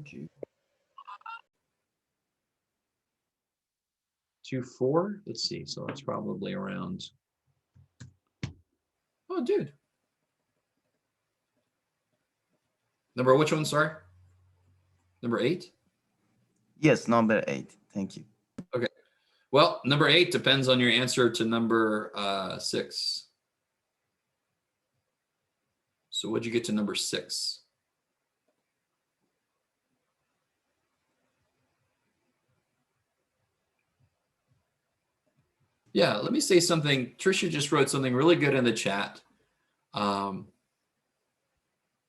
2.4. Let's see. So that's probably around. Oh, dude. Number which one? Sorry. Number 8. Yes, number 8. Thank you. Okay. Well, number 8 depends on your answer to number 6. So what'd you get to number 6? Yeah, let me say something. Trisha just wrote something really good in the chat.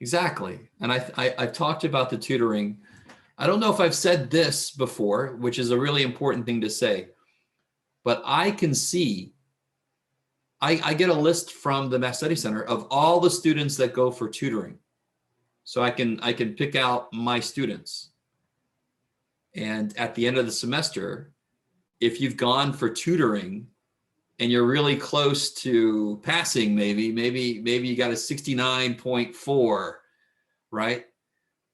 Exactly. And I've talked about the tutoring. I don't know if I've said this before, which is a really important thing to say, but I can see, I get a list from the Math Study Center of all the students that go for tutoring. So I can pick out my students. And at the end of the semester, if you've gone for tutoring and you're really close to passing, maybe you got a 69.4, right?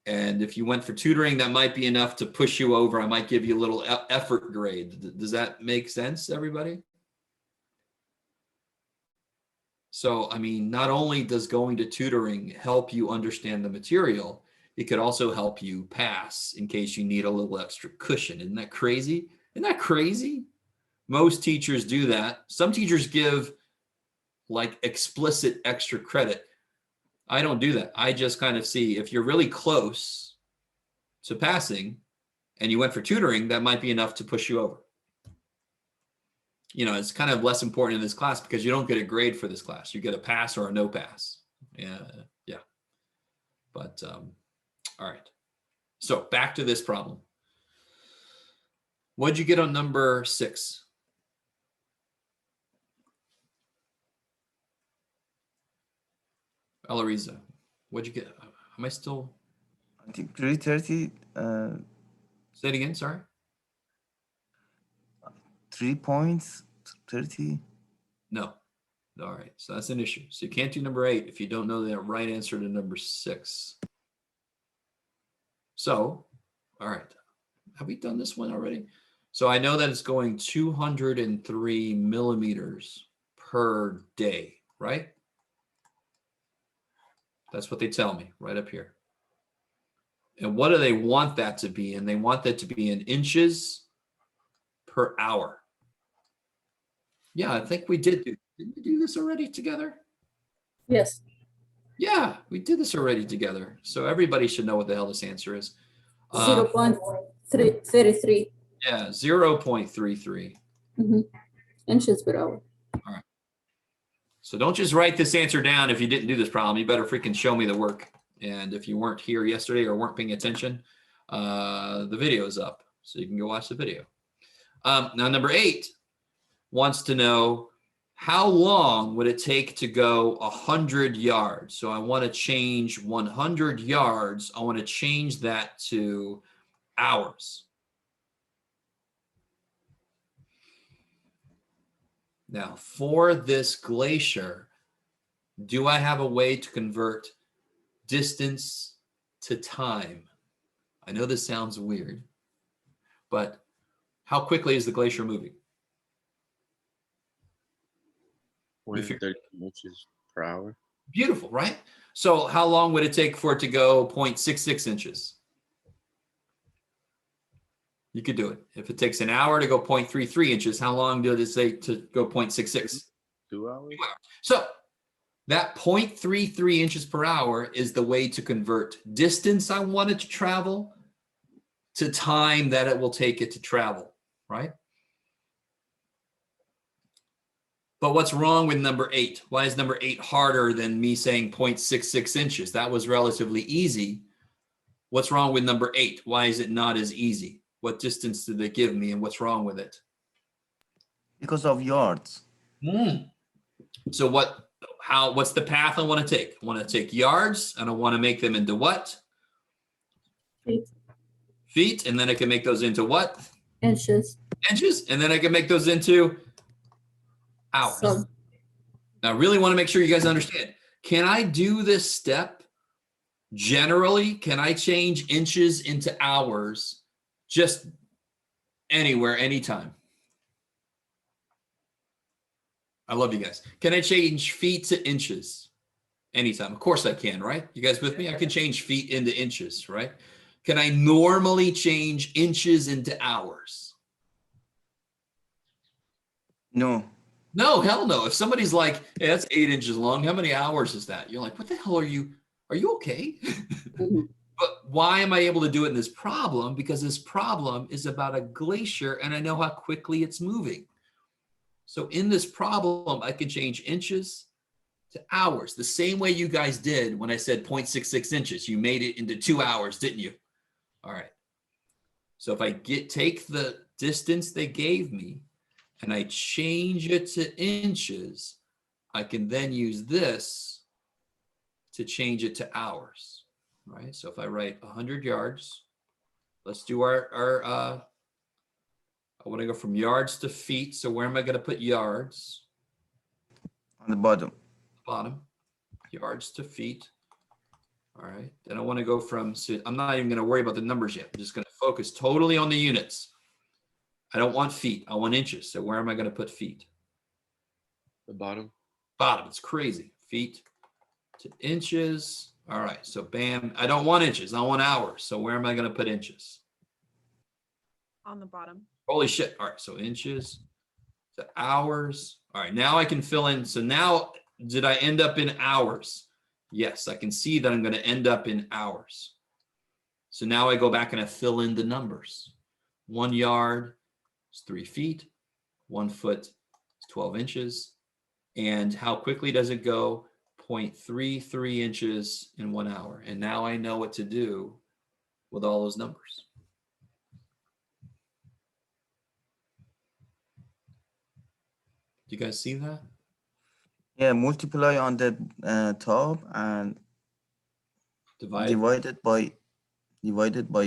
And if you went for tutoring, that might be enough to push you over. I might give you a little effort grade. Does that make sense, everybody? So, I mean, not only does going to tutoring help you understand the material, it could also help you pass in case you need a little extra cushion. Isn't that crazy? Isn't that crazy? Most teachers do that. Some teachers give like explicit extra credit. I don't do that. I just kind of see if you're really close to passing and you went for tutoring, that might be enough to push you over. You know, it's kind of less important in this class because you don't get a grade for this class. You get a pass or a no pass. Yeah. But all right. So back to this problem. What'd you get on number 6? Elariza, what'd you get? Am I still? I think 330. Say it again, sorry. 3.30. No. All right, so that's an issue. So you can't do number 8 if you don't know the right answer to number 6. So, all right, have we done this one already? So I know that it's going 203 millimeters per day, right? That's what they tell me right up here. And what do they want that to be? And they want that to be in inches per hour. Yeah, I think we didn't we do this already together? Yes. Yeah, we did this already together. So everybody should know what the hell this answer is. 0.33. Yeah, 0.33. Inches per hour. All right. So don't just write this answer down if you didn't do this problem. You better freaking show me the work. And if you weren't here yesterday or weren't paying attention, the video is up. So you can go watch the video. Now, number 8 wants to know how long would it take to go 100 yards? So I want to change 100 yards. I want to change that to hours. Now, for this glacier, do I have a way to convert distance to time? I know this sounds weird, but how quickly is the glacier moving? 30 inches per hour. Beautiful, right? So how long would it take for it to go 0.66 inches? You could do it. If it takes an hour to go 0.33 inches, how long did it take to go 0.66? 2 hours. So that 0.33 inches per hour is the way to convert distance I wanted to travel to time that it will take it to travel, right? But what's wrong with number 8? Why is number 8 harder than me saying 0.66 inches? That was relatively easy. What's wrong with number 8? Why is it not as easy? What distance did they give me and what's wrong with it? Because of yards. So what's the path I want to take? I want to take yards and I want to make them into what? Feet. And then I can make those into what? Inches. Inches. And then I can make those into hours. Now I really want to make sure you guys understand. Can I do this step Generally, can I change inches into hours just anywhere, anytime? I love you guys. Can I change feet to inches? Anytime. Of course I can, right? You guys with me? I can change feet into inches, right? Can I normally change inches into hours? No. No, hell no. If somebody's like, hey, that's 8 inches long, how many hours is that? You're like, what the hell are you? Are you okay? Mhm. But why am I able to do it in this problem? Because this problem is about a glacier and I know how quickly it's moving. So in this problem, I can change inches to hours, the same way you guys did when I said 0.66 inches. You made it into 2 hours, didn't you? All right. So if I take the distance they gave me and I change it to inches, I can then use this to change it to hours, right? So if I write 100 yards, let's do I want to go from yards to feet. So where am I going to put yards? On the bottom. Bottom, yards to feet. All right. Then I want to go from, so I'm not even going to worry about the numbers yet. I'm just going to focus totally on the units. I don't want feet. I want inches. So where am I going to put feet? The bottom. Bottom. It's crazy. Feet to inches. All right. So bam. I don't want inches. I want hours. So where am I going to put inches? On the bottom. Holy shit. All right. So inches to hours. All right. Now I can fill in. So now did I end up in hours? Yes. I can see that I'm going to end up in hours. So now I go back and I fill in the numbers. 1 yard is 3 feet. 1 foot is 12 inches. And how quickly does it go? 0.33 inches in 1 hour. And now I know what to do with all those numbers. Do you guys see that? Yeah, multiply on the top and divided by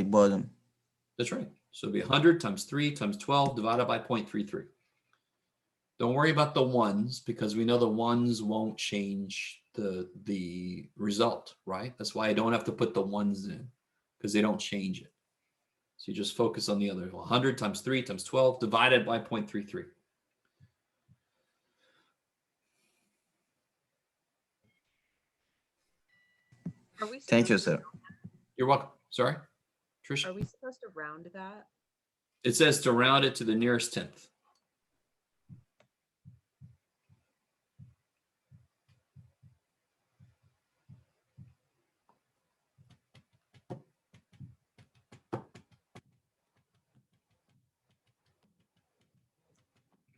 bottom. That's right. So it'll be 100 times 3 times 12 divided by 0.33. Don't worry about the ones because we know the ones won't change the result, right? That's why I don't have to put the ones in because they don't change it. So you just focus on the other 100 times 3 times 12 divided by 0.33. Are we Thank you, supposed sir. You're welcome. Sorry, Trish. Are we supposed to round that? It says to round it to the nearest tenth.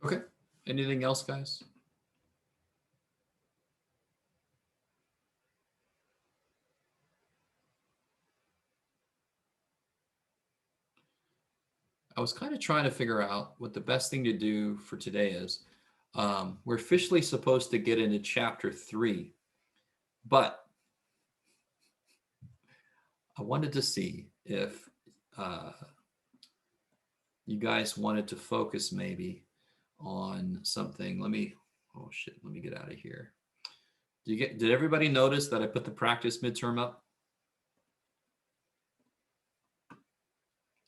Okay. Anything else, guys? I was kind of trying to figure out what the best thing to do for today is. We're officially supposed to get into chapter 3, but I wanted to see if you guys wanted to focus maybe on something. Let me get out of here. Did everybody notice that I put the practice midterm up?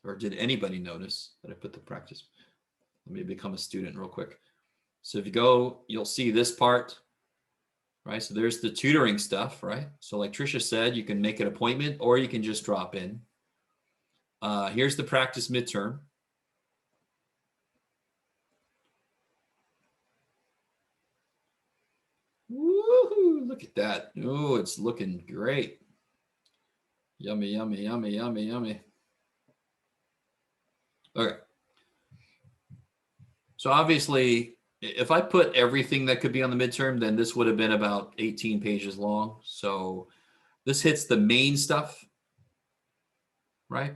Or did anybody notice that I put the practice? Let me become a student real quick. So if you go, you'll see this part, right? So there's the tutoring stuff, right? So like Trisha said, you can make an appointment or you can just drop in. Here's the practice midterm. Woohoo, look at that. Oh, it's looking great. Yummy, yummy, yummy, yummy, yummy. Okay. So obviously, if I put everything that could be on the midterm, then this would have been about 18 pages long. So this hits the main stuff, right?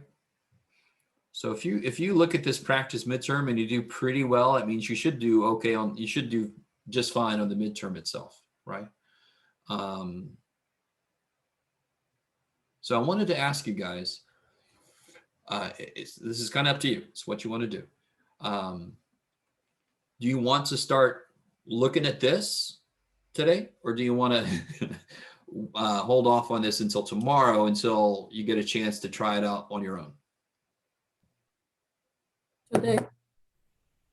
So if you look at this practice midterm and you do pretty well, it means you should do okay you should do just fine on the midterm itself, right? So I wanted to ask you guys, this is kind of up to you. It's what you want to do. Do you want to start looking at this today, or do you want to, hold off on this until tomorrow until you get a chance to try it out on your own. Today.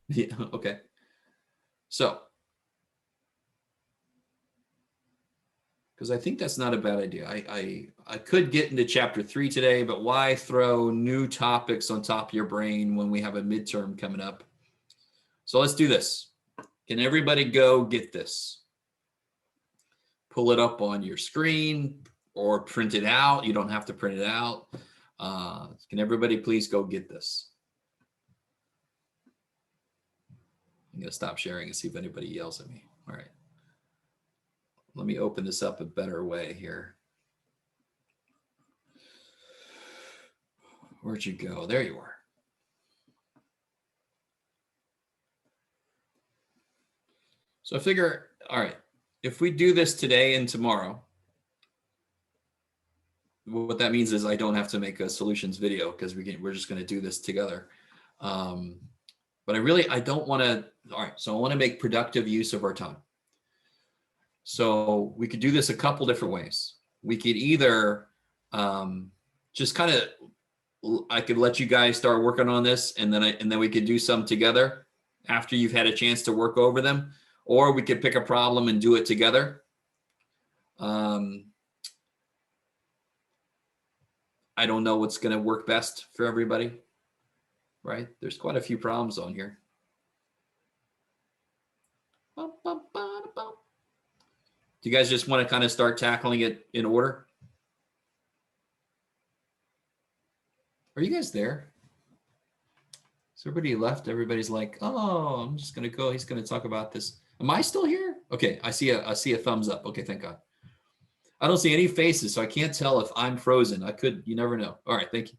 Yeah, okay. So, because I think that's not a bad idea. I could get into chapter 3 today, but why throw new topics on top of your brain when we have a midterm coming up? So let's do this. Can everybody go get this? Pull it up on your screen or print it out. You don't have to print it out. Can everybody please go get this? I'm going to stop sharing and see if anybody yells at me. All right. Let me open this up a better way here. Where'd you go? There you are. So I figure, all right, if we do this today and tomorrow, what that means is I don't have to make a solutions video because we're just going to do this together. But I don't want to, all right, so I want to make productive use of our time. So we could do this a couple different ways. We could either just kind of, I could let you guys start working on this and then we could do some together after you've had a chance to work over them, or we could pick a problem and do it together. I don't know what's going to work best for everybody, right? There's quite a few problems on here. Do you guys just want to kind of start tackling it in order? Are you guys there? So everybody left. Everybody's like, oh, I'm just going to go. He's going to talk about this. Am I still here? Okay. I see a thumbs up. Okay. Thank God. I don't see any faces, so I can't tell if I'm frozen. You never know. All right. Thank you.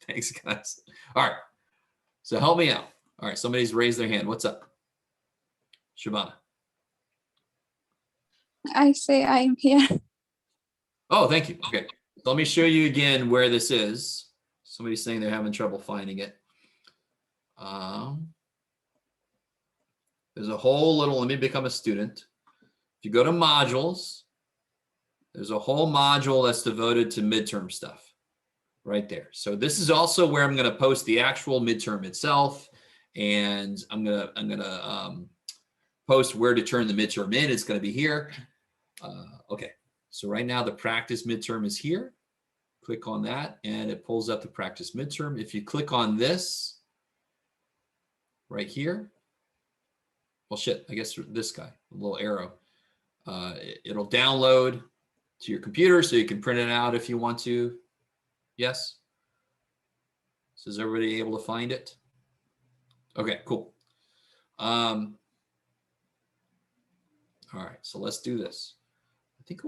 Thanks, guys. All right. So help me out. All right. Somebody's raised their hand. What's up? Shabana. I say I'm here. Oh, thank you. Okay. So let me show you again where this is. Somebody's saying they're having trouble finding it. There's a whole little, let me become a student. If you go to modules, there's a whole module that's devoted to midterm stuff right there. So this is also where I'm going to post the actual midterm itself. And I'm going to post where to turn the midterm in. It's going to be here. Okay. So right now the practice midterm is here. Click on that and it pulls up the practice midterm. If you click on this right here, well, shit, I guess this guy, a little arrow, it'll download to your computer so you can print it out if you want to. Yes. So is everybody able to find it? Okay, cool. All right, so let's do this. I think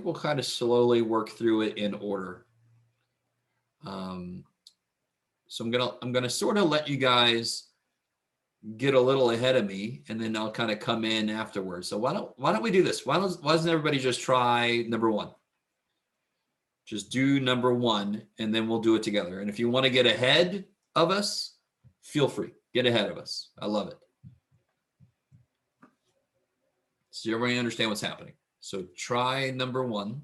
we'll kind of slowly work through it in order. So I'm gonna sort of let you guys get a little ahead of me, and then I'll kind of come in afterwards. So why don't we do this? Why doesn't everybody just try number 1? Just do number 1, and then we'll do it together. And if you want to get ahead of us, feel free. Get ahead of us. I love it. So everybody understand what's happening. So try number 1.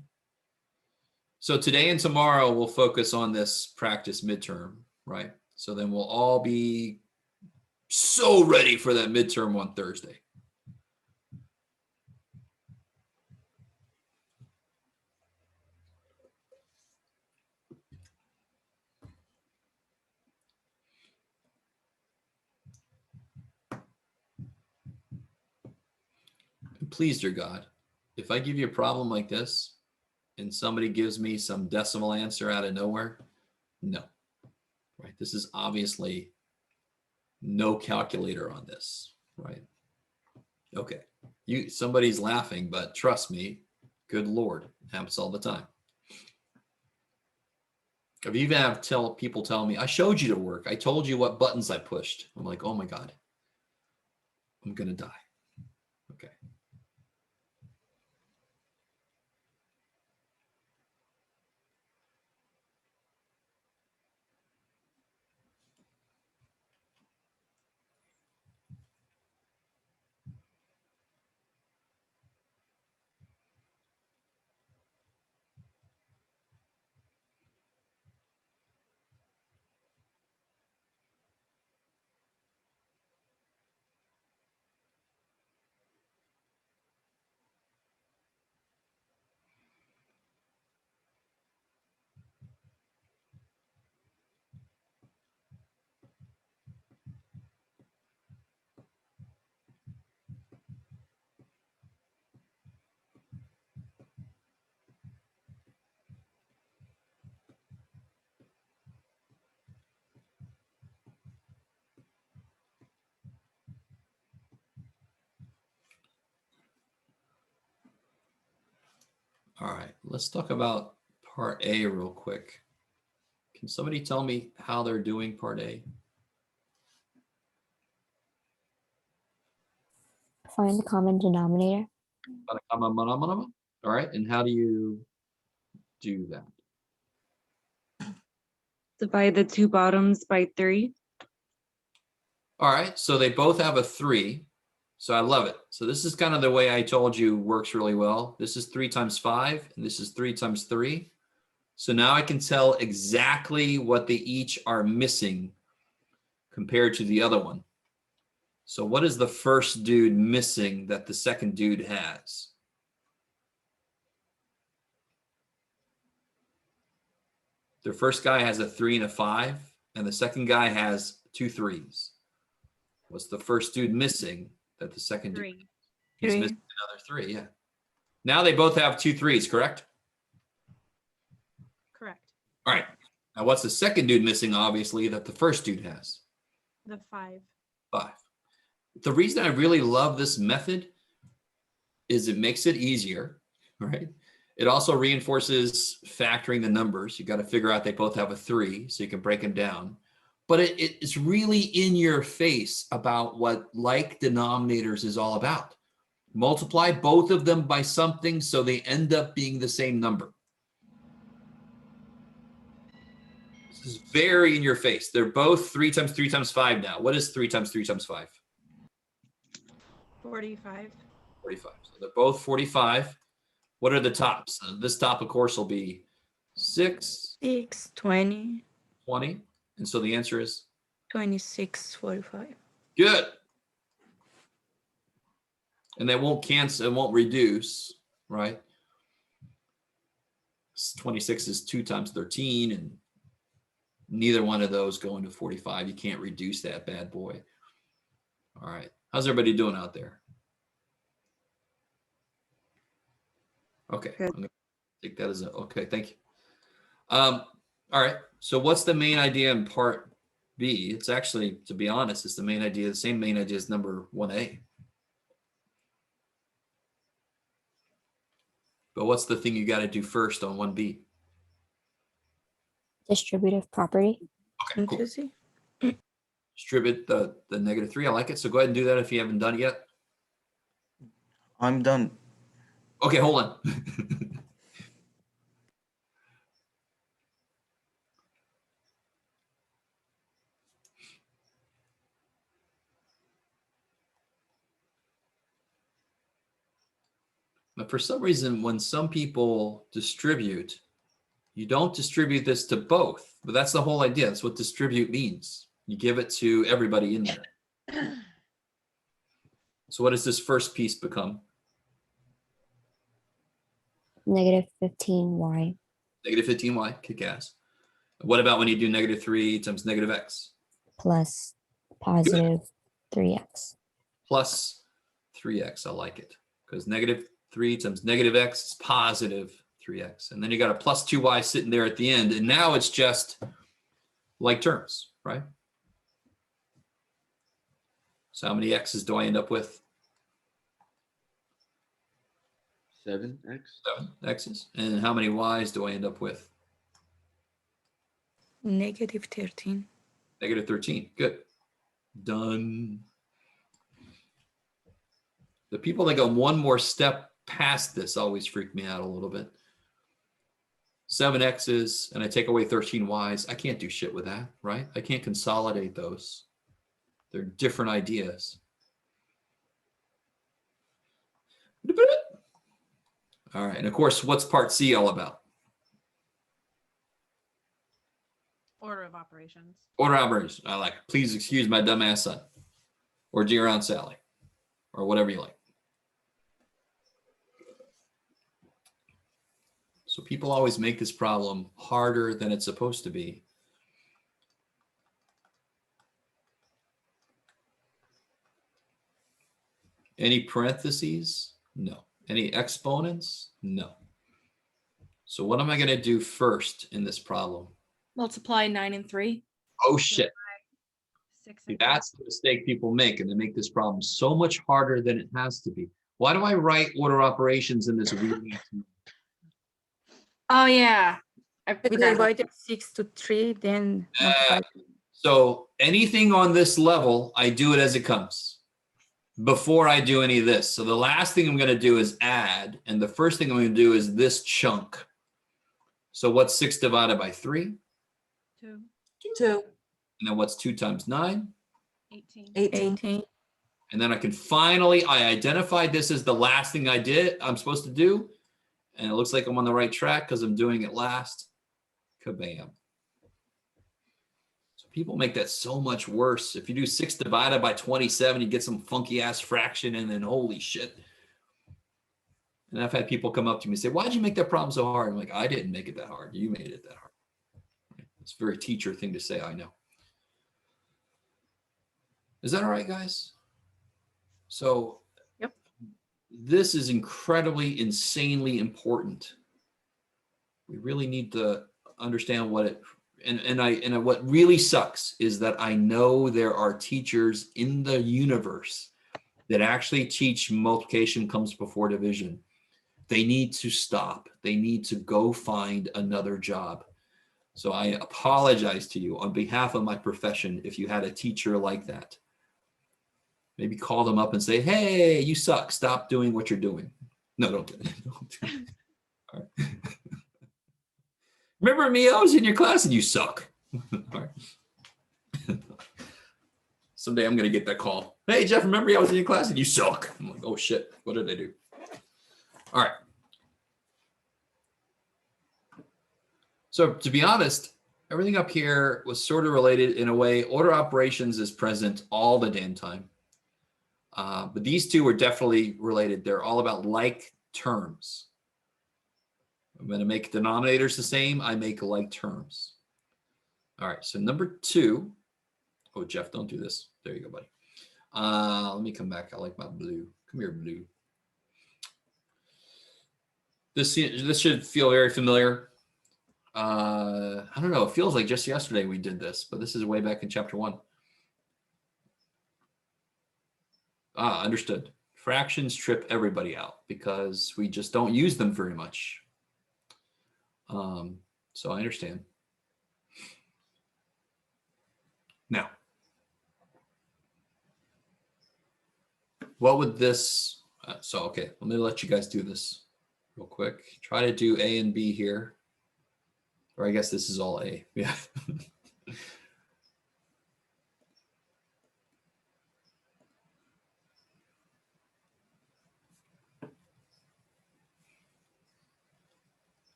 So today and tomorrow we'll focus on this practice midterm, right? So then we'll all be so ready for that midterm on Thursday. And please, dear God, if I give you a problem like this and somebody gives me some decimal answer out of nowhere, no, right? This is obviously no calculator on this, right? Okay, somebody's laughing, but trust me, good Lord, it happens all the time. I've even have people tell me, I showed you to work. I told you what buttons I pushed. I'm like, oh my God, I'm gonna die. Okay. All right, let's talk about part A real quick. Can somebody tell me how they're doing part A? Find the common denominator. All right, and how do you do that? Divide the two bottoms by 3. All right, so they both have a 3. So I love it. So this is kind of the way I told you works really well. This is 3 times 5, and this is 3 times 3. So now I can tell exactly what they each are missing compared to the other one. So what is the first dude missing that the second dude has? The first guy has a 3 and a 5, and the second guy has 2 3s. What's the first dude missing that the second dude? 3. He's 3. missing another 3, yeah. Now they both have 2 3s, correct? Correct. All right. Now what's the second dude missing, obviously, that the first dude has? The 5. 5. The reason I really love this method is it makes it easier, right? It also reinforces factoring the numbers. You got to figure out they both have a 3, so you can break them down. But it's really in your face about what like denominators is all about. Multiply both of them by something so they end up being the same number. This is very in your face. They're both 3 times 3 times 5 now. What is 3 times 3 times 5? 45. 45. So they're both 45. What are the tops? This top, of course, will be 6, 6, 20, 20. And so the answer is 26, 45. good. And they won't cancel, it won't reduce, right? 26 is 2 times 13, and neither one of those go into 45. You can't reduce that bad boy. All right. How's everybody doing out there? Okay. Good. I'm gonna take that as a, okay, thank you. All right. So what's the main idea in part B? It's actually, to be honest, it's the main idea, the same main idea as number 1A. But what's the thing you got to do first on 1B? Distributive property. Okay, cool. Interesting. Distribute the -3. I like it. So go ahead and do that if you haven't done it yet. I'm done. Okay, hold on. But for some reason, when some people distribute, you don't distribute this to both, but that's the whole idea. That's what distribute means. You give it to everybody in there. So what does this first piece become? -15y. -15y, kick ass. What about when you do -3 times -x? Plus positive 3x. Plus 3x, I like it. Because -3 times -x is positive 3x. And then you got a plus 2y sitting there at the end. And now it's just like terms, right? So how many x's do I end up with? 7x. 7 x's. And how many y's do I end up with? -13. -13. Good. Done. The people that go one more step past this always freak me out a little bit. 7 x's and I take away 13 y's. I can't do shit with that, right? I can't consolidate those. They're different ideas. All right. And of course, what's part C all about? Order of operations. Order of operations. I like it. Please excuse my dumbass son. Or dear Aunt Sally. Or whatever you like. So people always make this problem harder than it's supposed to be. Any parentheses? No. Any exponents? No. So what am I going to do first in this problem? Multiply 9 and 3. Oh, shit. 6 See, and that's the mistake people make, and they make this problem so much harder than it has to be. Why do I write order operations in this weird? Oh, yeah. I We forgot. divided 6 to 3, then multiplied. So anything on this level, I do it as it comes before I do any of this. So the last thing I'm going to do is add, and the first thing I'm going to do is this chunk. So what's 6 divided by 3? 2, 2, And then what's 2 times 9? 18. 18. And then I can finally, I identified this as the last thing I'm supposed to do. And it looks like I'm on the right track because I'm doing it last. Kabam. So people make that so much worse. If you do 6 divided by 27, you get some funky ass fraction and then holy shit. And I've had people come up to me and say, why'd you make that problem so hard? I'm like, I didn't make it that hard. You made it that hard. It's a very teacher thing to say, I know. Is that all right, guys? So Yep. This is incredibly, insanely important. We really need to understand what it, and what really sucks is that I know there are teachers in the universe that actually teach multiplication comes before division. They need to stop. They need to go find another job. So I apologize to you on behalf of my profession if you had a teacher like that. Maybe call them up and say, hey, you suck. Stop doing what you're doing. No, don't do it. Don't do it. All right. Remember me? I was in your class and you suck. All right. Someday I'm going to get that call. Hey, Jeff, remember me? I was in your class and you suck. I'm like, oh, shit. What did I do? All right. So to be honest, everything up here was sort of related in a way. Order operations is present all the damn time. But these two are definitely related. They're all about like terms. I'm going to make denominators the same. I make like terms. All right. So number 2. Oh, Jeff, don't do this. There you go, buddy. Let me come back. I like my blue. Come here, blue. This should feel very familiar. I don't know. It feels like just yesterday we did this, but this is way back in chapter 1. Understood. Fractions trip everybody out because we just don't use them very much. So I understand. Now, what would this, okay, let me let you guys do this real quick. Try to do A and B here. Or I guess this is all A. Yeah.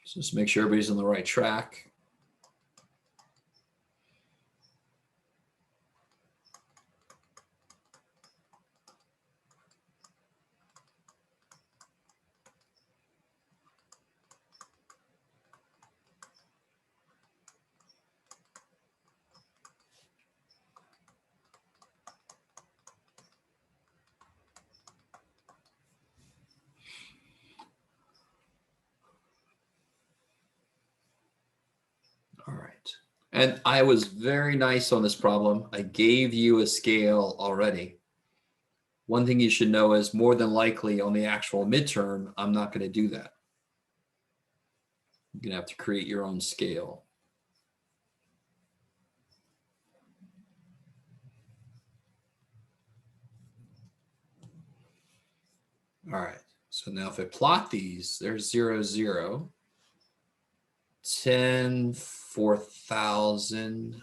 So just make sure everybody's on the right track. All right. And I was very nice on this problem. I gave you a scale already. One thing you should know is more than likely on the actual midterm, I'm not going to do that. You're going to have to create your own scale. All right. So now if I plot these, there's 0, 0, 10, 4,000.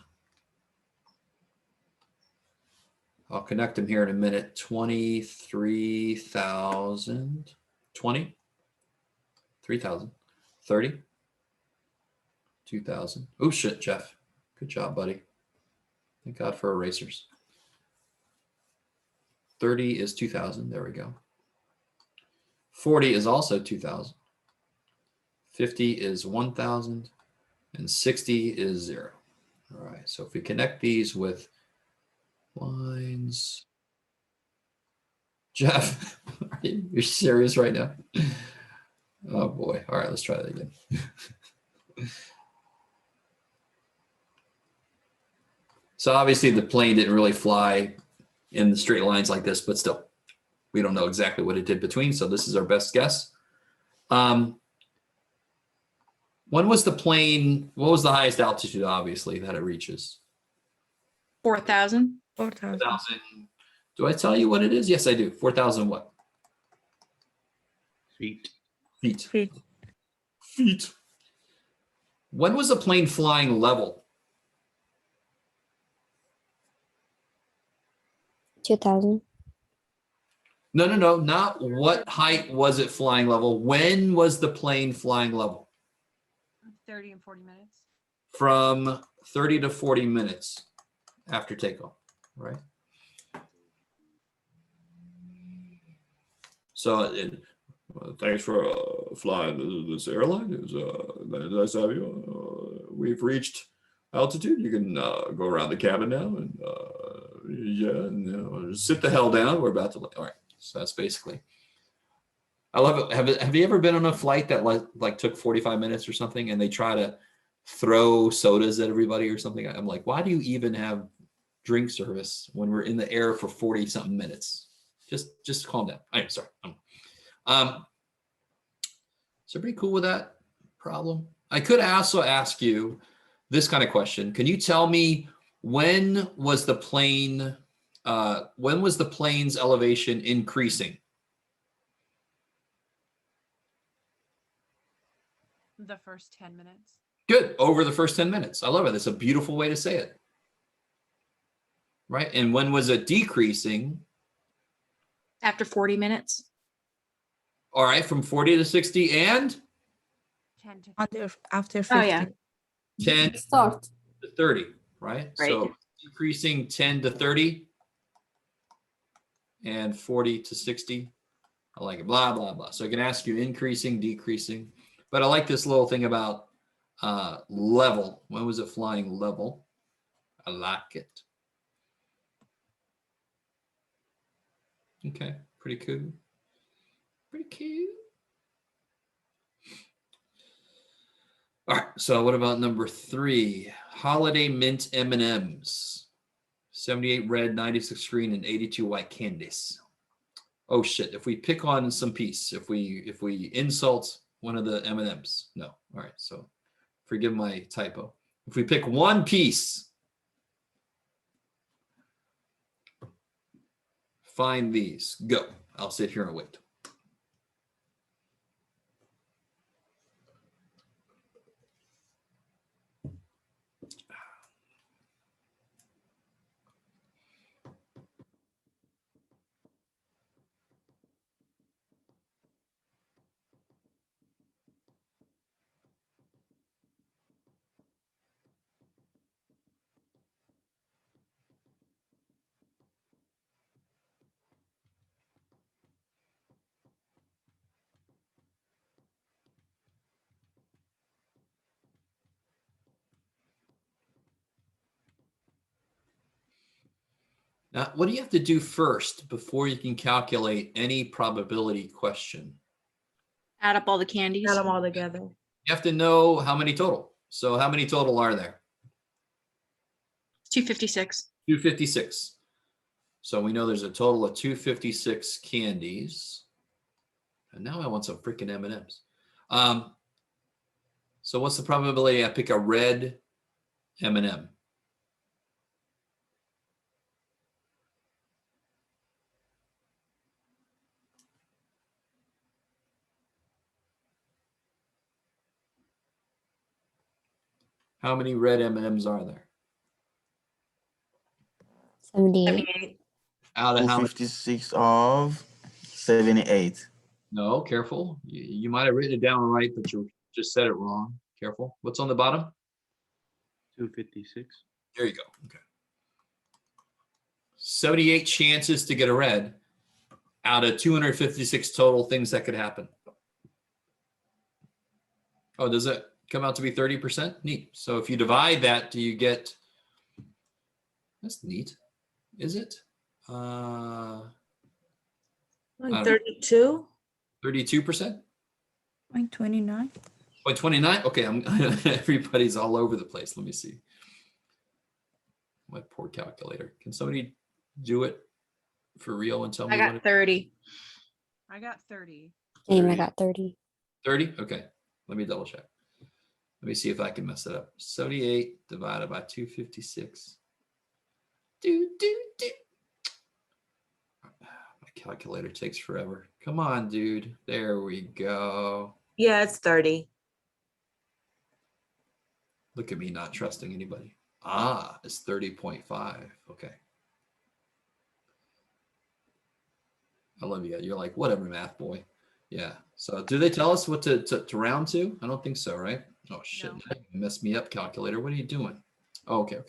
I'll connect them here in a minute. 23,000, 20, 3,000, 30, 2,000. Oh shit, Jeff. Good job, buddy. Thank God for erasers. 30 is 2,000. There we go. 40 is also 2,000. 50 is 1,000. And 60 is 0. All right. So if we connect these with lines. Jeff, you're serious right now? Oh boy. All right, let's try that again. So obviously the plane didn't really fly in the straight lines like this, but still, we don't know exactly what it did between. So this is our best guess. When was the plane, what was the highest altitude, obviously, that it reaches? 4,000. 4,000. 4,000. Do I tell you what it is? Yes, I do. 4,000 what? Feet. Feet. Feet. Feet. When was the plane flying level? 2,000. No, not what height was it flying level. When was the plane flying level? 30 and 40 minutes. From 30 to 40 minutes after takeoff, right? So thanks for flying this airline. It was nice to have you. We've reached altitude. You can go around the cabin now and sit the hell down. We're about to. All right. So that's basically. I love it. Have you ever been on a flight that like took 45 minutes or something, and they try to throw sodas at everybody or something? I'm like, why do you even have drink service when we're in the air for 40 something minutes? Just calm down. I'm sorry. So pretty cool with that problem. I could also ask you this kind of question. Can you tell me when was the plane's elevation increasing? The first 10 minutes. Good. Over the first 10 minutes. I love it. That's a beautiful way to say it. Right. And when was it decreasing? After 40 minutes. All right. From 40 to 60 and 10 to After 50. Oh, yeah. 10 Start. to 30. Right. Right. So decreasing 10 to 30 and 40 to 60. I like it. Blah, blah, blah. So I can ask you increasing, decreasing. But I like this little thing about level. When was it flying level? I like it. Okay, pretty cool. Pretty cool. All right, so what about number 3? Holiday mint M&Ms. 78 red, 96 green, and 82 white candies. Oh shit, if we pick on some piece, if we insult one of the M&Ms. No. All right, so forgive my typo. If we pick one piece, find these. Go. I'll sit here and wait. Now, what do you have to do first before you can calculate any probability question? Add up all the candies. Add them all together. You have to know how many total. So how many total are there? 256. 256. So we know there's a total of 256 candies. And now I want some freaking M&Ms. So what's the probability I pick a red M&M? How many red M&Ms are there? 78. 78. Out of how many? 256 of 78. No, careful. You might have written it down right, but you just said it wrong. Careful. What's on the bottom? 256. There you go. Okay. 78 chances to get a red out of 256 total things that could happen. Oh, does it come out to be 30%? Neat. So if you divide that, do you get, that's neat. Is it? 32. 32%? 0.29. 0.29? Okay, everybody's all over the place. Let me see. My poor calculator. Can somebody do it for real and tell me I what got 30. I got 30. Same, I 30. got 30. 30? Okay, let me double check. Let me see if I can mess it up. 78 divided by 256. Do. My calculator takes forever. Come on, dude. There we go. Yeah, it's 30. Look at me not trusting anybody. Ah, it's 30.5. Okay. I love you. You're like, whatever, math boy. Yeah. So do they tell us what to round to? I don't think so, right? Oh, shit. No. You messed me up, calculator. What are you doing? Oh, okay.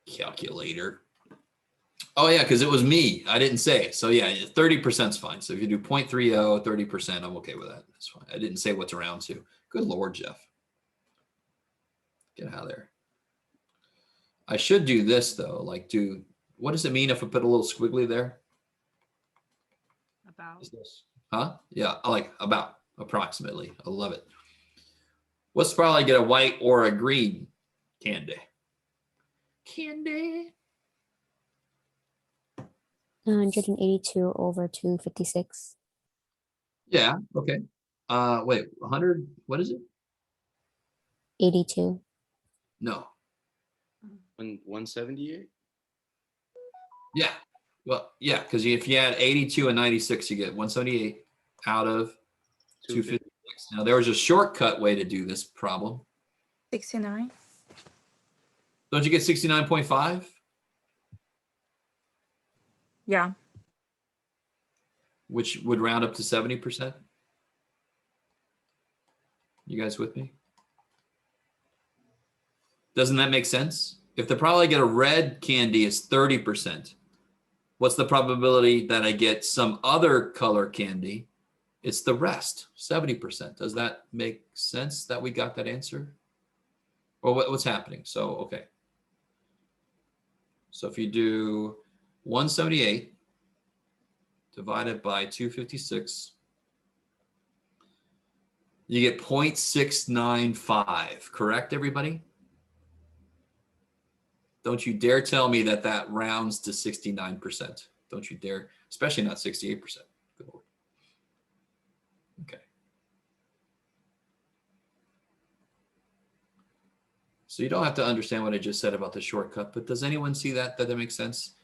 Calculator. Oh, yeah, because it was me. I didn't say. So, yeah, 30% is fine. So if you do 0.30, 30%, I'm okay with that. That's fine. I didn't say what to round to. Good Lord, Jeff. Get out of there. I should do this, though. Like, what does it mean if I put a little squiggly there? About. Is this? Huh? Yeah, I like about, approximately. I love it. Let's probably get a white or a green candy. Candy. 182 over 256. Yeah, okay. Wait, 100, what is it? 82. No. 178. Yeah. Well, yeah, because if you add 82 and 96, you get 178 out of 256. Now, there was a shortcut way to do this problem. 69. Don't you get 69.5? Yeah. Which would round up to 70%? You guys with me? Doesn't that make sense? If the probability I get a red candy is 30%, what's the probability that I get some other color candy? It's the rest, 70%. Does that make sense that we got that answer? Or what's happening? So, okay. So if you do 178 divided by 256, you get 0.695, correct, everybody? Don't you dare tell me that that rounds to 69%. Don't you dare, especially not 68%. Good Lord. Okay. So you don't have to understand what I just said about the shortcut, but does anyone see that makes sense?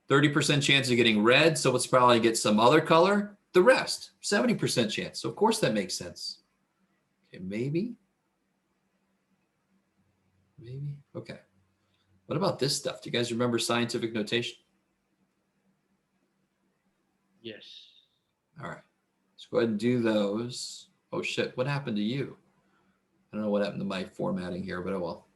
30% chance of getting red, so it's probably get some other color. The rest, 70% chance. So of course that makes sense. Okay, maybe. Okay. What about this stuff? Do you guys remember scientific notation? Yes. All right. Let's go ahead and do those. Oh shit, what happened to you? I don't know what happened to my formatting here, but oh well.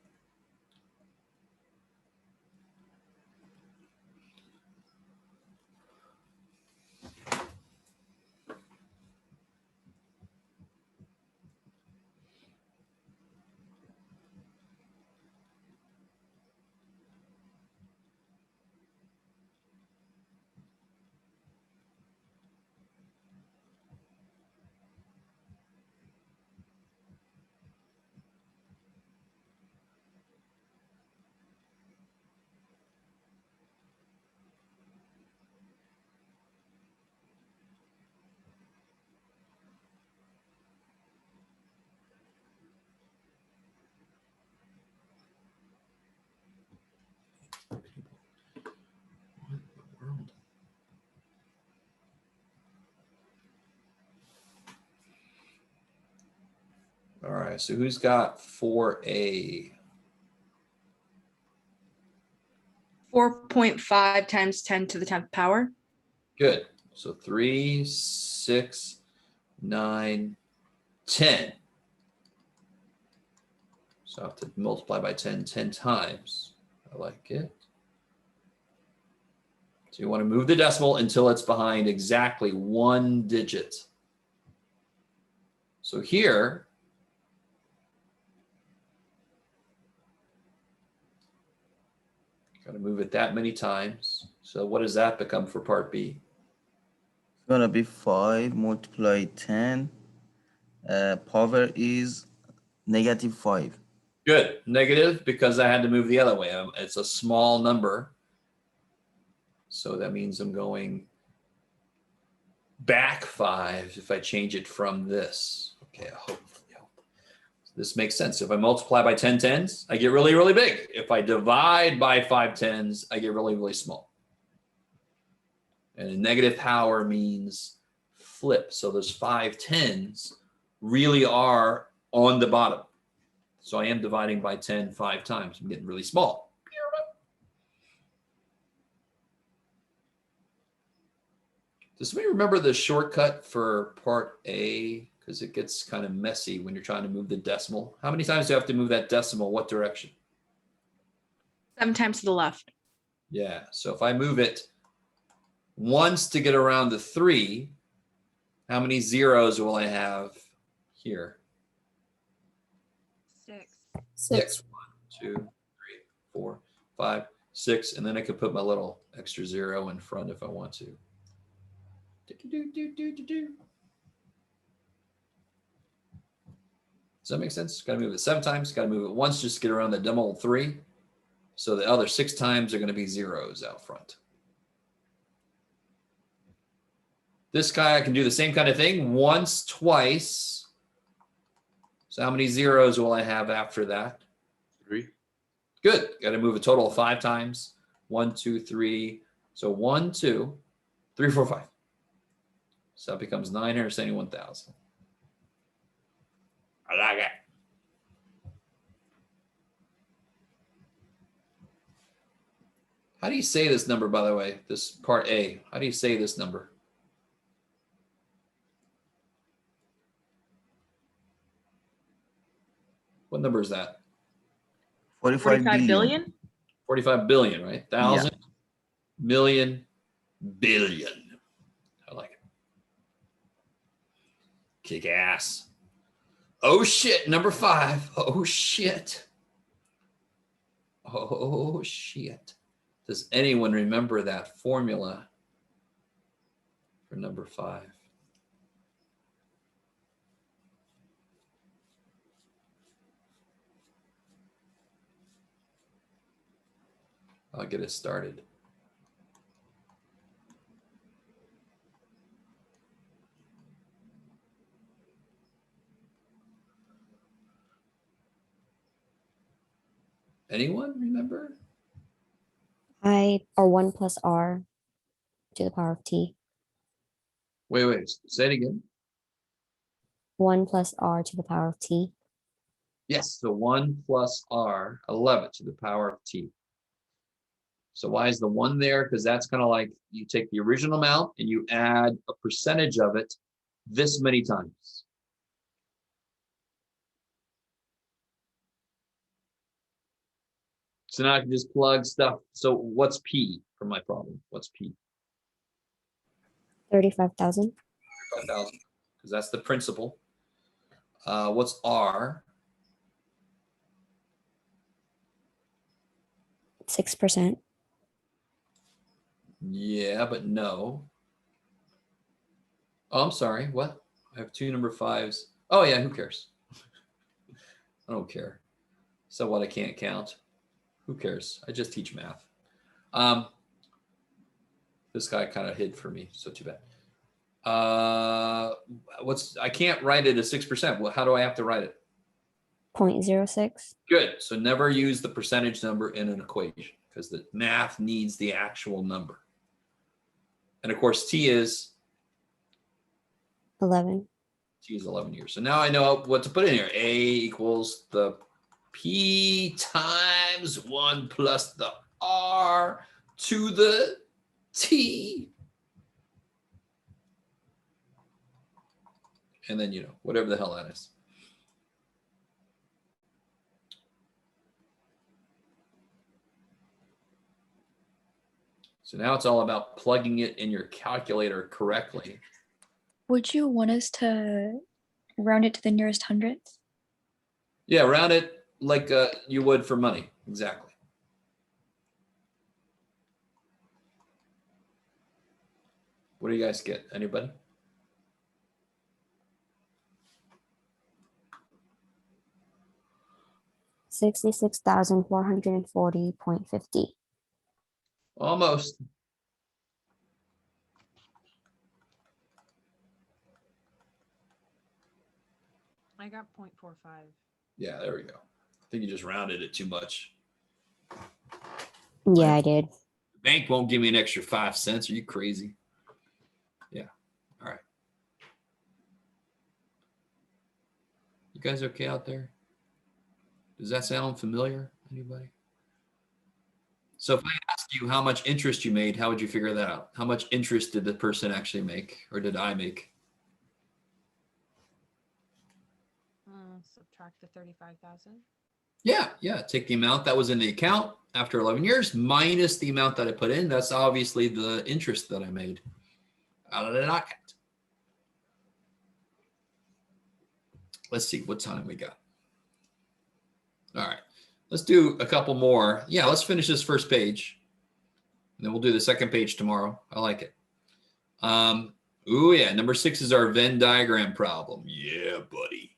What in the world? All right, so who's got 4A? 4.5 times 10 to the 10th power. Good. So 3, 6, 9, 10. So I have to multiply by 10 times. I like it. So you want to move the decimal until it's behind exactly one digit. So here, got to move it that many times. So what does that become for part B? It's gonna be 5 multiplied 10. Power is -5. Good. Negative because I had to move the other way. It's a small number. So that means I'm going back 5 if I change it from this. Okay, hopefully. This makes sense. If I multiply by 10 tens, I get really, really big. If I divide by 5 tens, I get really, really small. And a negative power means flip. So those 5 tens really are on the bottom. So I am dividing by 10 5 times. I'm getting really small. Does somebody remember the shortcut for part A? Because it gets kind of messy when you're trying to move the decimal. How many times do you have to move that decimal? What direction? 7 times to the left. Yeah. So if I move it once to get around the 3, how many zeros will I have here? 6. 6. 1, 2, 3, 4, 5, 6. And then I could put my little extra 0 in front if I want to. Does that make sense? Got to move it 7 times. Got to move it once just to get around the dumb old 3. So the other 6 times are going to be zeros out front. This guy, I can do the same kind of thing once, twice. So how many zeros will I have after that? 3. Good. Got to move a total of 5 times. 1, 2, 3. So 1, 2, 3, 4, 5. So that becomes 971,000. I like it. How do you say this number, by the way? This part A. How do you say this number? What number is that? 45 billion. 45 billion, right? Thousand, million, billion. I like it. Kick ass. Oh shit, number 5. Oh shit. Oh shit. Does anyone remember that formula for number 5? I'll get it started. Anyone remember? Or 1 plus r to the power of t. Wait, say it again. 1 plus r to the power of t. Yes, so 1 plus r, 11 to the power of t. So why is the 1 there? Because that's kind of like you take the original amount and you add a percentage of it this many times. So now I can just plug stuff. So what's P for my problem? What's P? 35,000. 5,000, because that's the principal. What's R? 6%. Yeah, but no. Oh, I'm sorry. What? I have 2 number 5s. Oh yeah, who cares? I don't care. So what? I can't count. Who cares? I just teach math. This guy kind of hid for me, so too bad. I can't write it as 6%. Well, how do I have to write it? 0.06. Good. So never use the percentage number in an equation because the math needs the actual number. And of course, T is 11. T is 11 years. So now I know what to put in here. A equals the P times 1 plus the R to the T. And then, whatever the hell that is. So now it's all about plugging it in your calculator correctly. Would you want us to round it to the nearest hundredths? Yeah, round it like you would for money. Exactly. What do you guys get? Anybody? $66,440.50. Almost. I got 0.45. Yeah, there we go. I think you just rounded it too much. Yeah, I did. The bank won't give me an extra 5 cents. Are you crazy? Yeah. All right. You guys okay out there? Does that sound familiar? Anybody? So if I asked you how much interest you made, how would you figure that out? How much interest did the person actually make, or did I make? Subtract the 35,000. Yeah, yeah. Take the amount that was in the account after 11 years minus the amount that I put in. That's obviously the interest that I made out of the account. Let's see what time we got. All right, let's do a couple more. Yeah, let's finish this first page, and then we'll do the second page tomorrow. I like it. Oh yeah, number 6 is our Venn diagram problem. Yeah, buddy.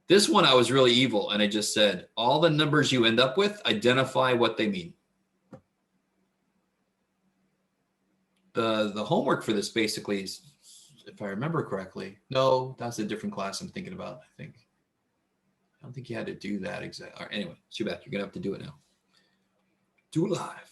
This one I was really evil, and I just said all the numbers you end up with, identify what they mean. The homework for this basically is, if I remember correctly, no, that's a different class I'm thinking about, I think. I don't think you had to do that exactly. Anyway, too bad. You're going to have to do it now. Do it live.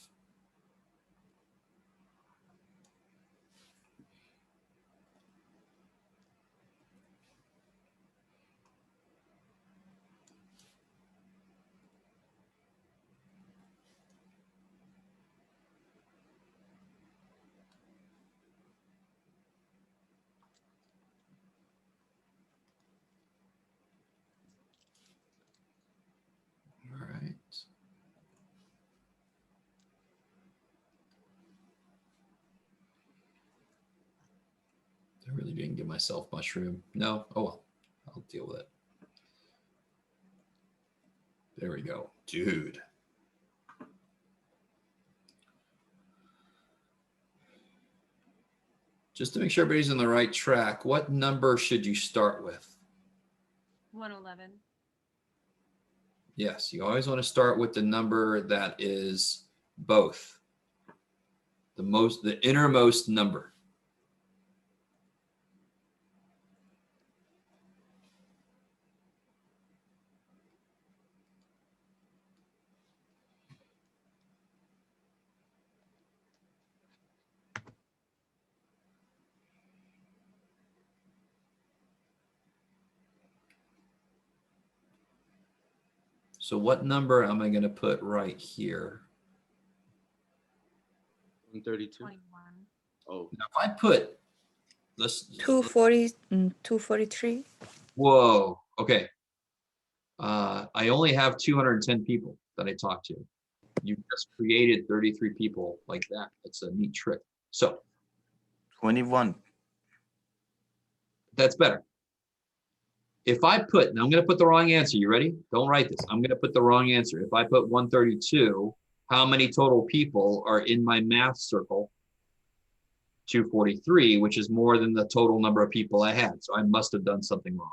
All right. I really didn't give myself much room. No. Oh, well. I'll deal with it. There we go. Dude. Just to make sure everybody's on the right track, what number should you start with? 111. Yes, you always want to start with the number that is both. The innermost number. So what number am I going to put right here? 132. 21. Oh, Now, if I put, let's, 240, 243. whoa, okay. I only have 210 people that I talked to. You just created 33 people like that. It's a neat trick. So 21. that's better. If I put, now I'm going to put the wrong answer. You ready? Don't write this. I'm going to put the wrong answer. If I put 132, how many total people are in my math circle? 243, which is more than the total number of people I had. So I must have done something wrong.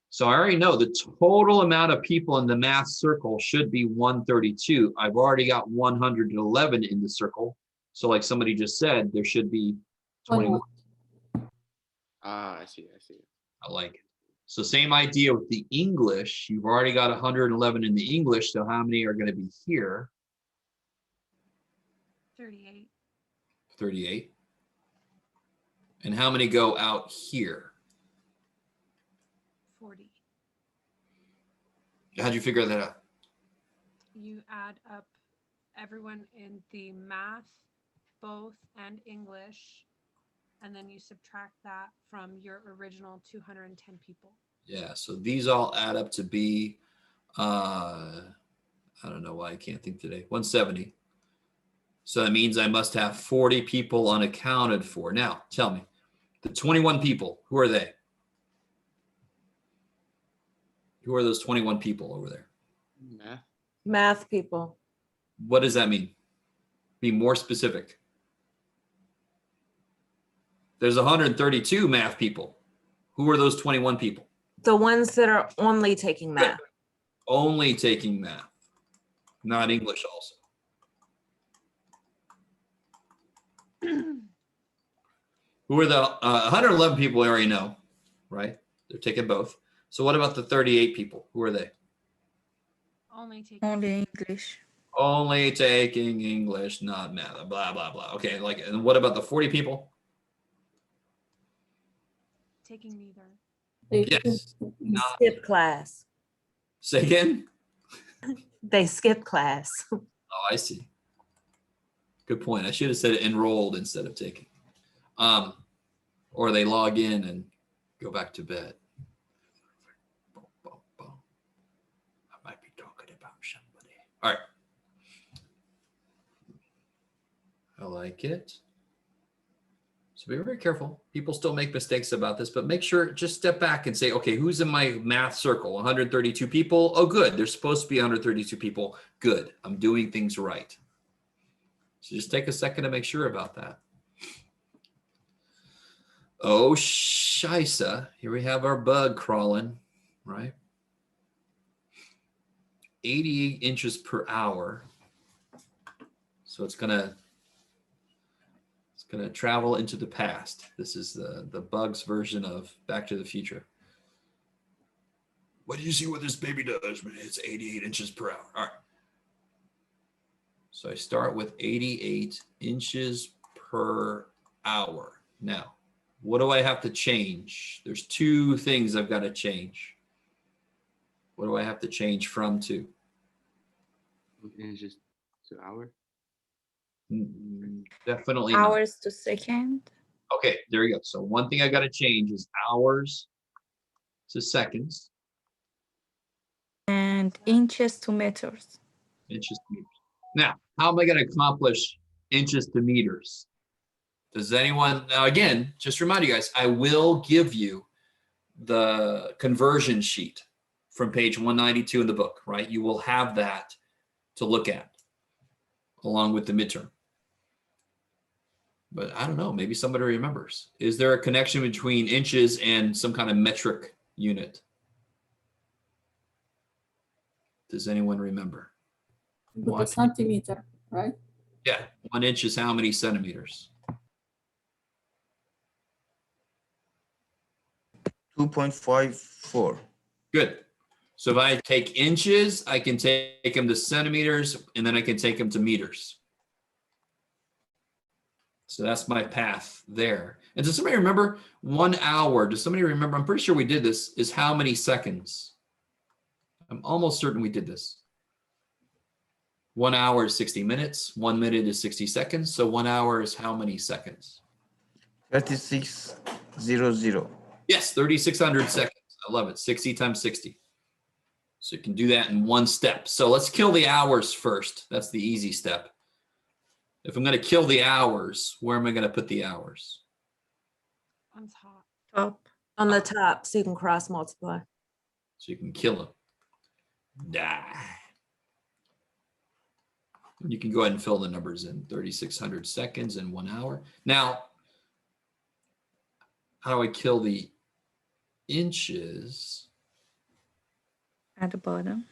So I already know the total amount of people in the math circle should be 132. I've already got 111 in the circle. So like somebody just said, there should be 21. I see. I like it. So same idea with the English. You've already got 111 in the English. So how many are going to be here? 38. 38. And how many go out here? 40. How'd you figure that out? You add up everyone in the math, both, and English, and then you subtract that from your original 210 people. Yeah, so these all add up to be, I don't know why I can't think today, 170. So that means I must have 40 people unaccounted for. Now, tell me, the 21 people, who are they? Who are those 21 people over there? Math. Math people. What does that mean? Be more specific. There's 132 math people. Who are those 21 people? The ones that are only taking math. Only taking math, not English also. Who are the 111 people I already know, right? They're taking both. So what about the 38 people? Who are they? Only taking Only English. Only taking English, not math, blah, blah, blah. Okay, like, and what about the 40 people? taking neither. Yes. Not, Skip class. say again? They skip class. Oh, I see. Good point. I should have said enrolled instead of taking. Or they log in and go back to bed. I might be talking about somebody. All right. I like it. So be very careful. People still make mistakes about this, but make sure, just step back and say, okay, who's in my math circle? 132 people. Oh, good. There's supposed to be 132 people. Good. I'm doing things right. So just take a second to make sure about that. Oh, shisa. Here we have our bug crawling, right? 88 inches per hour. So it's gonna travel into the past. This is the bug's version of Back to the Future. What do you see what this baby does? It's 88 inches per hour. All right. So I start with 88 inches per hour. Now, what do I have to change? There's two things I've got to change. What do I have to change from to? Inches to hour. Definitely not. Hours to second. Okay, there you go. So one thing I got to change is hours to seconds, And inches to meters. inches to meters. Now, how am I going to accomplish inches to meters? Does anyone, now again, just remind you guys, I will give you the conversion sheet from page 192 in the book, right? You will have that to look at along with the midterm. But I don't know, maybe somebody remembers. Is there a connection between inches and some kind of metric unit? Does anyone remember? With the centimeter, right? Yeah, 1 inch is how many centimeters? 2.54. Good. So if I take inches, I can take them to centimeters, and then I can take them to meters. So that's my path there. And does somebody remember 1 hour? Does somebody remember? I'm pretty sure we did this, is how many seconds? I'm almost certain we did this. 1 hour is 60 minutes. 1 minute is 60 seconds. So 1 hour is how many seconds? 3600. Yes, 3,600 seconds. I love it. 60 times 60. So you can do that in one step. So let's kill the hours first. That's the easy step. If I'm going to kill the hours, where am I going to put the hours? On top. Top. On the top, so you can cross multiply. So you can kill them. Die. You can go ahead and fill the numbers in. 3,600 seconds in 1 hour. Now, how do I kill the inches? At the bottom.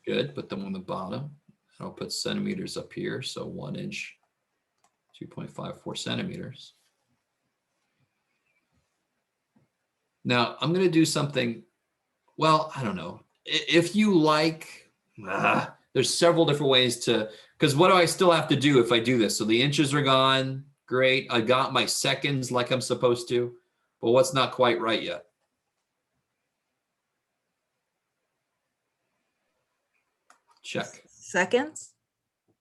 Good, put them on the bottom. I'll put centimeters up here. So 1 inch, 2.54 centimeters. Now I'm going to do something. Well, I don't know. If you like, there's several different ways to, because what do I still have to do if I do this? So the inches are gone. Great. I got my seconds like I'm supposed to, but what's not quite right yet? Check. Seconds?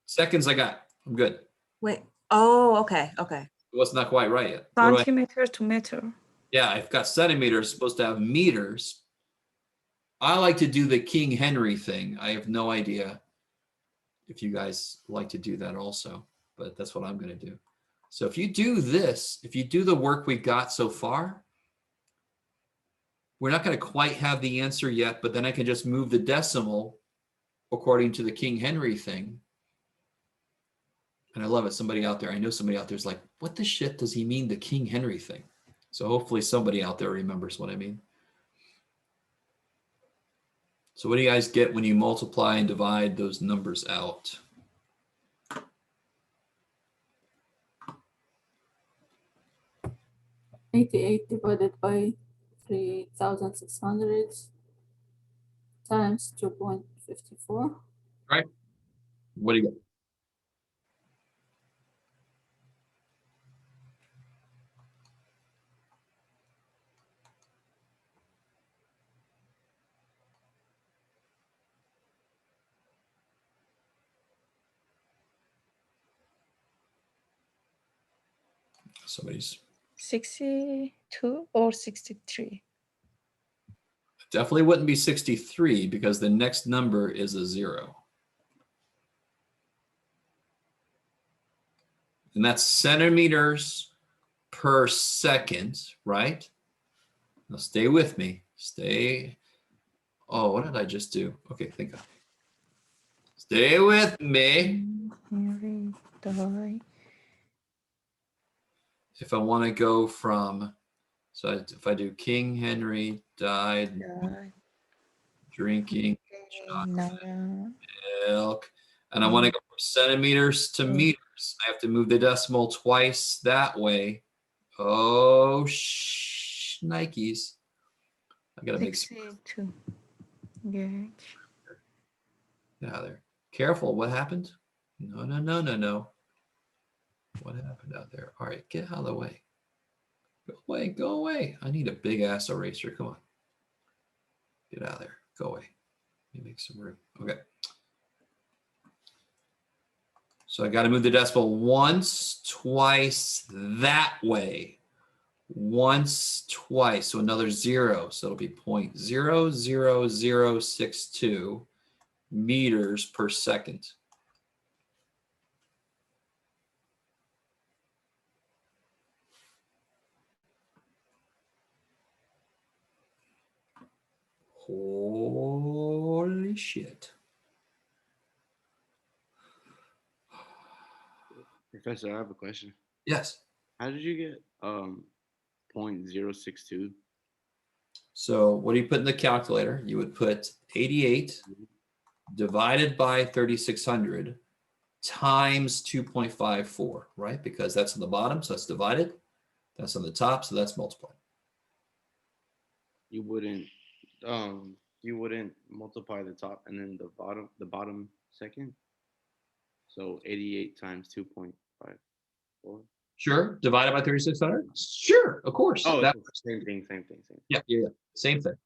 Seconds I got. I'm good. Wait. Oh, okay. Okay. What's not quite right yet? What do I- Centimeter to meter. Yeah, I've got centimeters, supposed to have meters. I like to do the King Henry thing. I have no idea if you guys like to do that also, but that's what I'm going to do. So if you do this, if you do the work we've got so far, we're not going to quite have the answer yet, but then I can just move the decimal according to the King Henry thing. And I love it. Somebody out there, I know somebody out there is like, what the shit does he mean, the King Henry thing? So hopefully somebody out there remembers what I mean. So what do you guys get when you multiply and divide those numbers out? $88 divided by 3,600 times 2.54. Right? What do you got? Somebody's 62 or 63? definitely wouldn't be 63 because the next number is a 0. And that's centimeters per second, right? Now stay with me. Stay. Oh, what did I just do? Okay, think of. Stay with me. Henry died. If I want to go from, so if I do King Henry died drinking milk, and I want to go from centimeters to meters, I have to move the decimal twice that way. Oh, Nikes. I gotta make some. 62. Yeah. Get out of there. Careful, what happened? No, no, no, no, no. What happened out there? All right, get out of the way. Go away, go away. I need a big ass eraser. Come on. Get out of there. Go away. Let me make some room. Okay. So I got to move the decimal once, twice that way. Once, twice. So another 0. So it'll be 0.00062 meters per second. Holy shit. Professor, I have a question. Yes. How did you get 0.062? So what do you put in the calculator? You would put 88 divided by 3,600 times 2.54, right? Because that's on the bottom, so that's divided. That's on the top, so that's multiplied. You wouldn't multiply the top and then the bottom second. So 88 times 2.54. Sure, divided by 3,600? Sure, of course. Oh, That, same thing. yeah, same thing.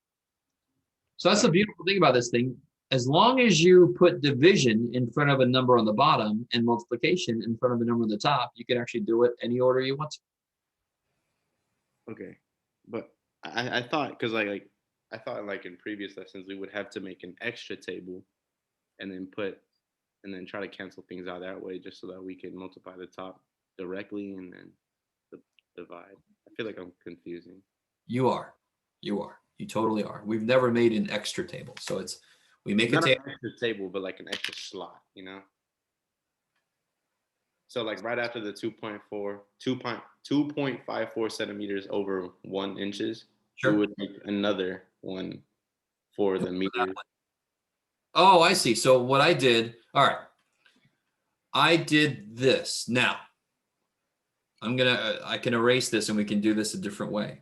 So that's the beautiful thing about this thing. As long as you put division in front of a number on the bottom and multiplication in front of a number on the top, you can actually do it any order you want to. Okay, but I thought because I thought like in previous lessons we would have to make an extra table, and then try to cancel things out that way just so that we can multiply the top directly and then divide. I feel like I'm confusing. You are. You totally are. We've never made an extra table. So we make Not a an table. extra table, but like an extra slot, you know? So like right after the 2.54 centimeters over 1 inches, Sure. we would make another one for the meter. Oh, I see. So what I did, all right. I did this. Now, I can erase this and we can do this a different way.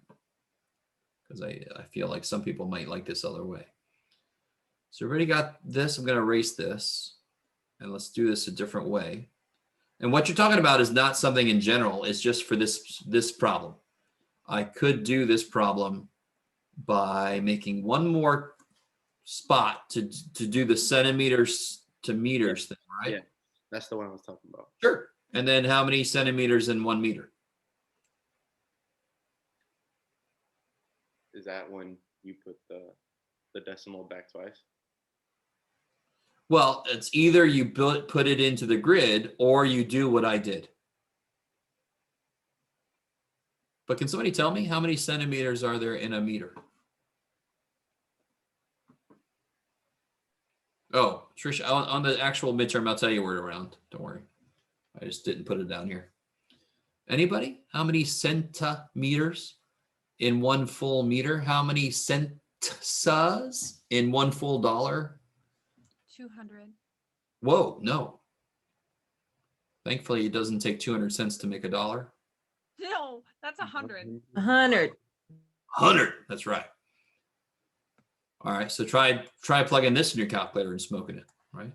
Because I feel like some people might like this other way. So we already got this. I'm going to erase this. And let's do this a different way. And what you're talking about is not something in general. It's just for this problem. I could do this problem by making one more spot to do the centimeters to meters thing, right? Yeah, that's the one I was talking about. Sure. And then how many centimeters in 1 meter? Is that when you put the decimal back twice? Well, it's either you put it into the grid or you do what I did. But can somebody tell me how many centimeters are there in a meter? Oh, Trish, on the actual midterm, I'll tell you where to round. Don't worry. I just didn't put it down here. Anybody? How many centimeters in 1 full meter? How many centas in 1 full dollar? 200. Whoa, no. Thankfully, it doesn't take 200 cents to make $1. No, that's 100. 100. 100. That's right. All right. So try plugging this in your calculator and smoking it, right?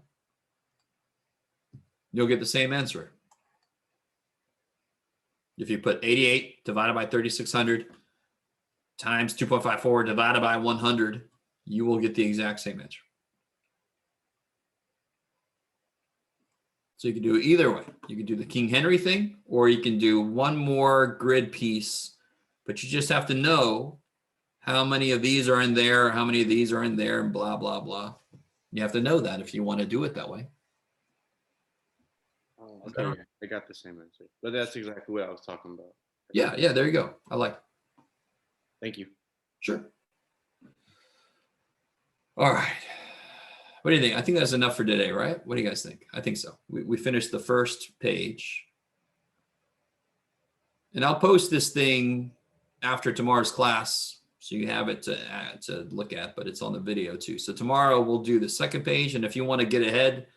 You'll get the same answer. If you put 88 divided by 3600 times 2.54 divided by 100, you will get the exact same answer. So you can do it either way. You can do the King Henry thing, or you can do one more grid piece, but you just have to know how many of these are in there, how many of these are in there, and blah, blah, blah. You have to know that if you want to do it that way. Oh, okay, I got the same answer. But that's exactly what I was talking about. Yeah, there you go. I like it. Thank you. Sure. All right. What do you think? I think that's enough for today, right? What do you guys think? I think so. We finished the first page. And I'll post this thing after tomorrow's class, so you have it to look at, but it's on the video too. So tomorrow we'll do the second page. And if you want to get ahead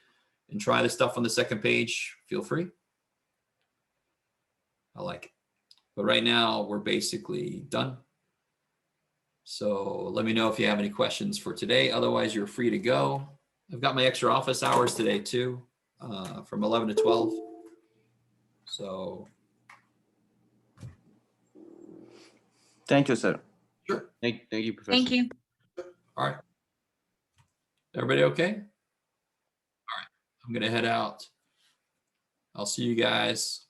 and try the stuff on the second page, feel free. I like it. But right now we're basically done. So let me know if you have any questions for today. Otherwise, you're free to go. I've got my extra office hours today too, from 11 to 12. So. Thank you, sir. Sure. Thank you, Professor. Thank you. All right. Everybody okay? All right. I'm going to head out. I'll see you guys